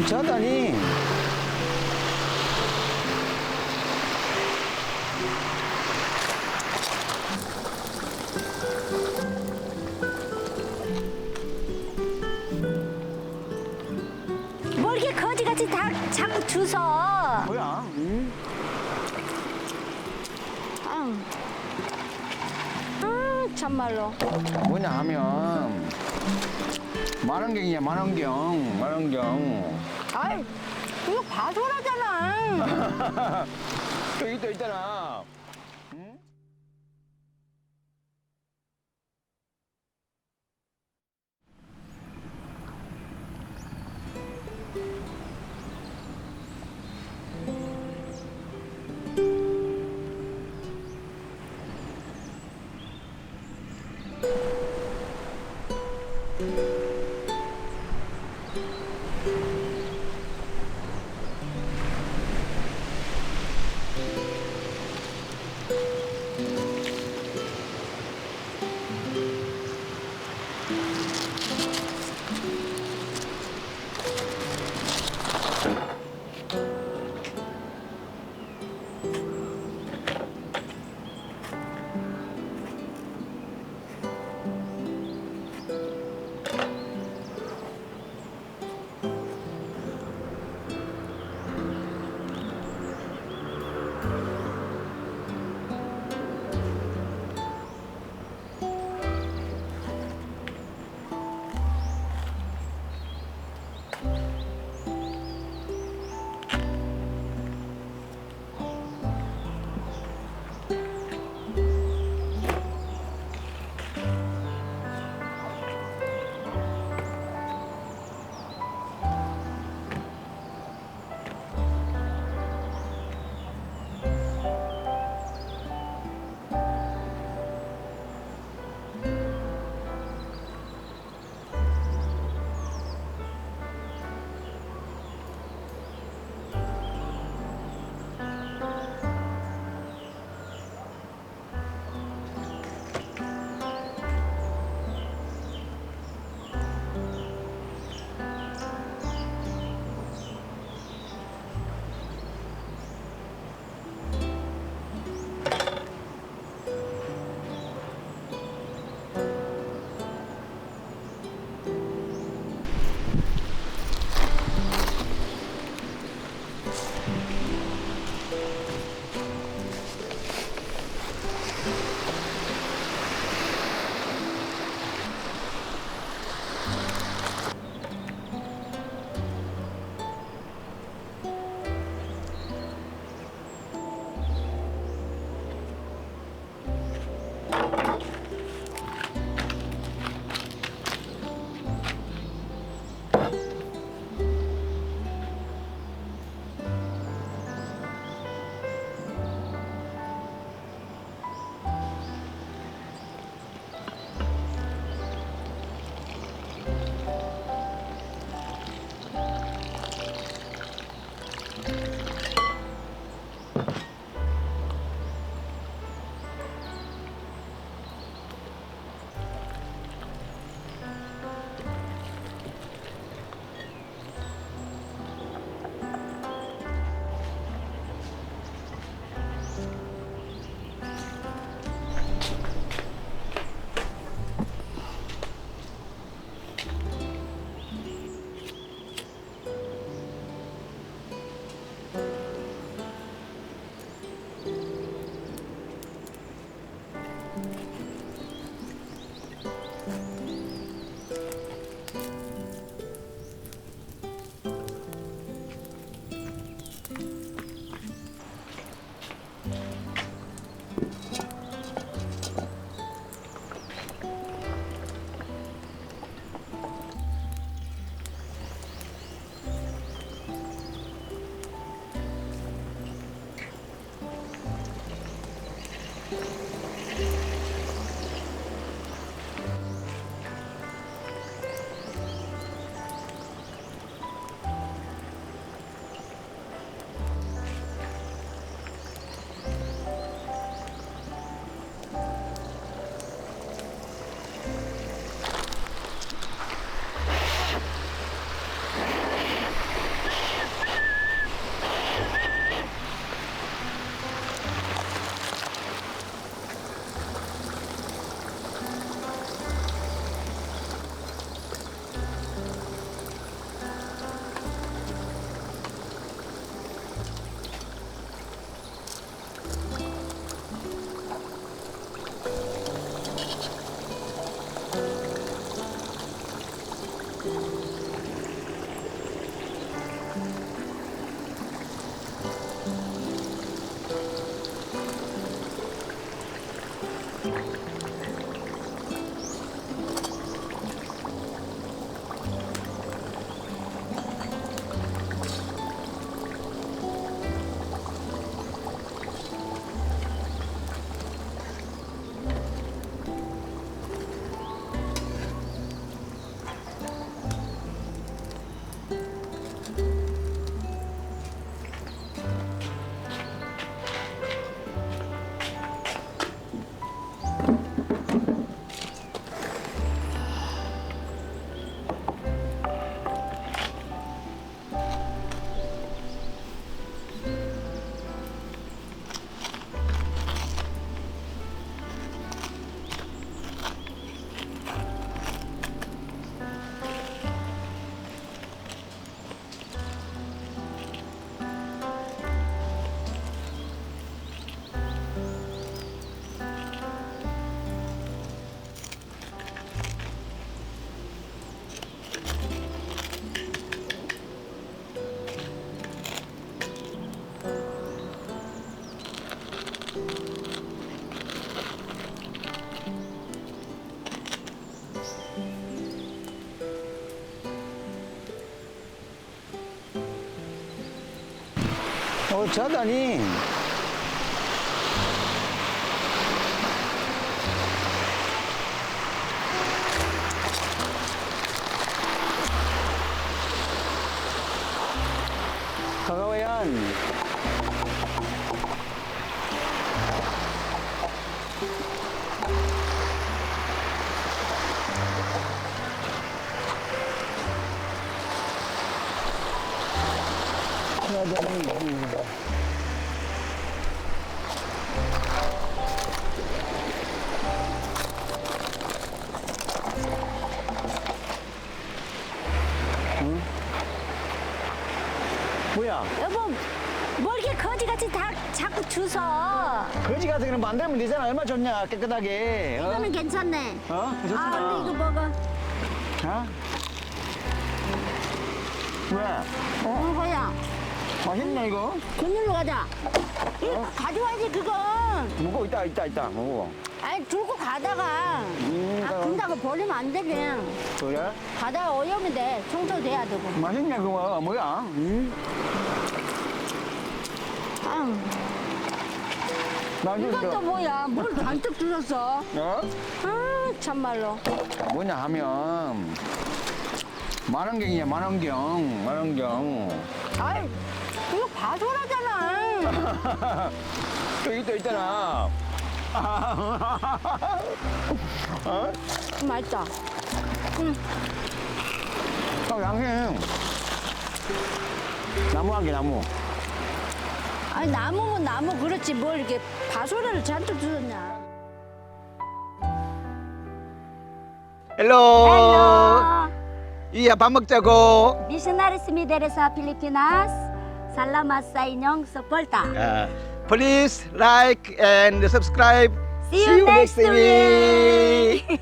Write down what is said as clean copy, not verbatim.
좋다니. 뭘 이렇게 거지같이 다 자꾸 주워. 뭐야? 응? 참말로. 뭐냐 하면 만원경이야, 만원경. 만원경. 아이, 이거 과소라잖아. 여기 또 있잖아. 응? 아우, 저다니. Kagawayan. 뭐야? 여보, 뭐 이렇게 거지같이 다 자꾸 주워? 거지 같은 거는 만들면 되잖아. 얼마 좋냐, 깨끗하게. 어? 이거는 괜찮네. 어? 좋잖아. 아, 근데 이거 먹어. 어? 왜? 뭐야? 맛있네, 이거? 그늘로 가자. 이거 가져와야지, 그건. 먹어, 있다. 먹어. 아니, 들고 가다가. 아, 금다고 버리면 안 되게. 그래? 가다가 오염이 돼. 청소돼야 되고. 맛있네, 그거. 뭐야? 아유, 나 이것도 뭐야? 뭘 잔뜩 들었어? 어? 아, 참말로. 뭐냐 하면 만원경이야, 만원경. 아이, 이거 봐줘라잖아. 여기 또 있잖아. 어? 맛있다. 양심. 나무 한 개, 나무. 아니, 나무면 나무 그렇지. 뭘 이렇게 바소라를 잔뜩 주었냐. 헬로. Hello. 이야, 밥 먹자고. Missionaries Mideres sa Pilipinas. Salamat sa inyong suporta. Please like and subscribe. See you next week.